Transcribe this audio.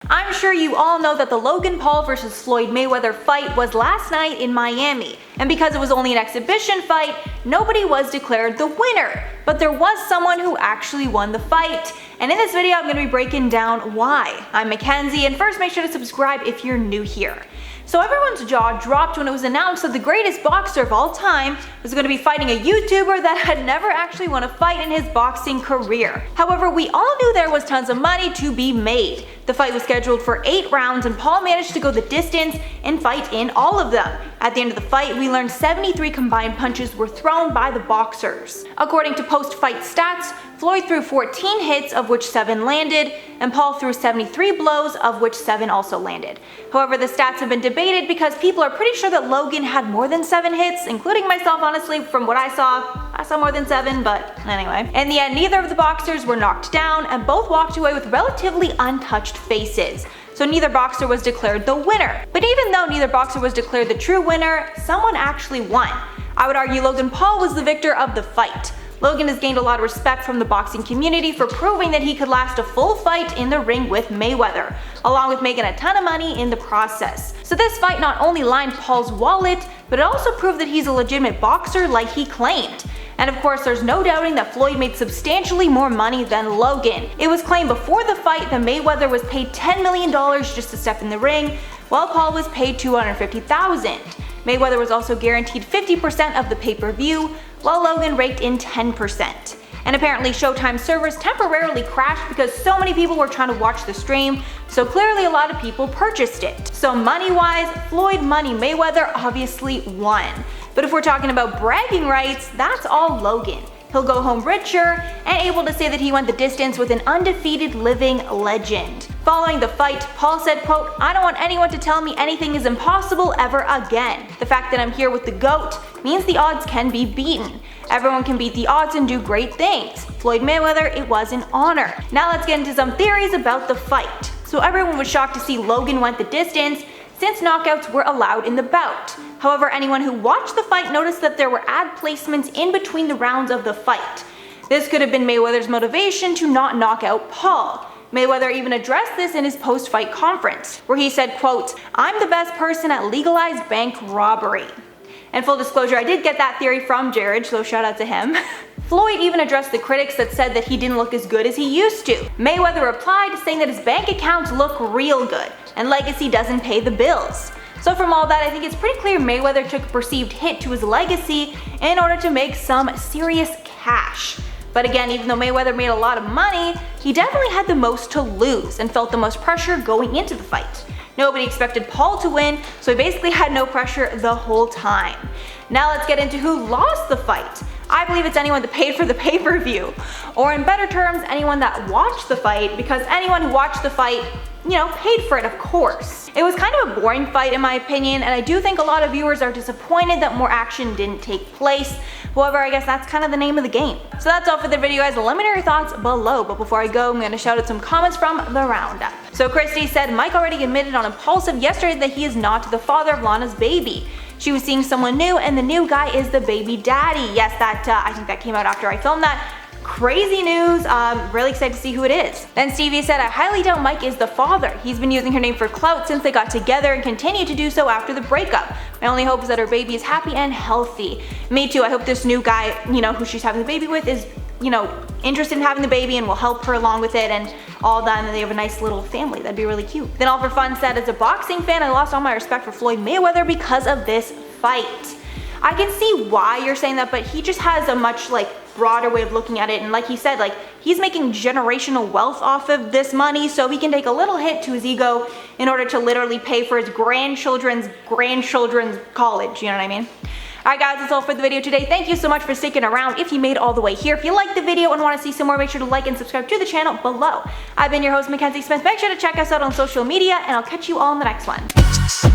I'm sure you all know that the Logan Paul versus Floyd Mayweather fight was last night in Miami, and because it was only an exhibition fight, nobody was declared the winner. But there was someone who actually won the fight, and in this video I'm going to be breaking down why. I'm Mackenzie, and first make sure to subscribe if you're new here. So everyone's jaw dropped when it was announced that the greatest boxer of all time was going to be fighting a YouTuber that had never actually won a fight in his boxing career. However, we all knew there was tons of money to be made. The fight was scheduled for 8 rounds and Paul managed to go the distance and fight in all of them. At the end of the fight, we learned 73 combined punches were thrown by the boxers. According to post-fight stats, Floyd threw 14 hits, of which 7 landed, and Paul threw 73 blows, of which 7 also landed. However, the stats have been debated because people are pretty sure that Logan had more than 7 hits, including myself. Honestly, from what I saw more than 7, but anyway. In the end, neither of the boxers were knocked down, and both walked away with relatively untouched faces. So neither boxer was declared the winner. But even though neither boxer was declared the true winner, someone actually won. I would argue Logan Paul was the victor of the fight. Logan has gained a lot of respect from the boxing community for proving that he could last a full fight in the ring with Mayweather, along with making a ton of money in the process. So this fight not only lined Paul's wallet, but it also proved that he's a legitimate boxer like he claimed. And of course, there's no doubting that Floyd made substantially more money than Logan. It was claimed before the fight that Mayweather was paid $10 million just to step in the ring, while Paul was paid $250,000. Mayweather was also guaranteed 50% of the pay-per-view, while Logan raked in 10%. And apparently Showtime servers temporarily crashed because so many people were trying to watch the stream, so clearly a lot of people purchased it. So money-wise, Floyd Money Mayweather obviously won. But if we're talking about bragging rights, that's all Logan. He'll go home richer and able to say that he went the distance with an undefeated living legend. Following the fight, Paul said, quote, "I don't want anyone to tell me anything is impossible ever again. The fact that I'm here with the GOAT means the odds can be beaten. Everyone can beat the odds and do great things. Floyd Mayweather, it was an honor." Now let's get into some theories about the fight. So everyone was shocked to see Logan went the distance, since knockouts were allowed in the bout. However, anyone who watched the fight noticed that there were ad placements in between the rounds of the fight. This could have been Mayweather's motivation to not knock out Paul. Mayweather even addressed this in his post-fight conference, where he said, quote, "I'm the best person at legalized bank robbery." And full disclosure, I did get that theory from Jared, so shout out to him. Floyd even addressed the critics that said that he didn't look as good as he used to. Mayweather replied saying that his bank accounts look real good, and legacy doesn't pay the bills. So from all that, I think it's pretty clear Mayweather took a perceived hit to his legacy in order to make some serious cash. But again, even though Mayweather made a lot of money, he definitely had the most to lose and felt the most pressure going into the fight. Nobody expected Paul to win, so he basically had no pressure the whole time. Now let's get into who lost the fight. I believe it's anyone that paid for the pay-per-view. Or in better terms, anyone that watched the fight, because anyone who watched the fight, paid for it, of course. It was kind of a boring fight in my opinion, and I do think a lot of viewers are disappointed that more action didn't take place. However, I guess that's kind of the name of the game. So that's all for the video, guys. Let me know your thoughts below, but before I go, I'm going to shout out some comments from the roundup. So Christy said, "Mike already admitted on Impulsive yesterday that he is not the father of Lana's baby. She was seeing someone new, and the new guy is the baby daddy." Yes, I think that came out after I filmed that. Crazy news. Really excited to see who it is. Then Stevie said, "I highly doubt Mike is the father. He's been using her name for clout since they got together and continued to do so after the breakup. My only hope is that her baby is happy and healthy." Me too. I hope this new guy, who she's having the baby with is, interested in having the baby and will help her along with it and all that, and they have a nice little family. That'd be really cute. Then All for Fun said, "As a boxing fan, I lost all my respect for Floyd Mayweather because of this fight." I can see why you're saying that, but he just has a much broader way of looking at it, and like he said, he's making generational wealth off of this money, so he can take a little hit to his ego in order to literally pay for his grandchildren's college, you know what I mean? Alright guys, that's all for the video today. Thank you so much for sticking around if you made it all the way here. If you liked the video and want to see some more, make sure to like and subscribe to the channel below. I've been your host, Mackenzie Smith. Make sure to check us out on social media, and I'll catch you all in the next one.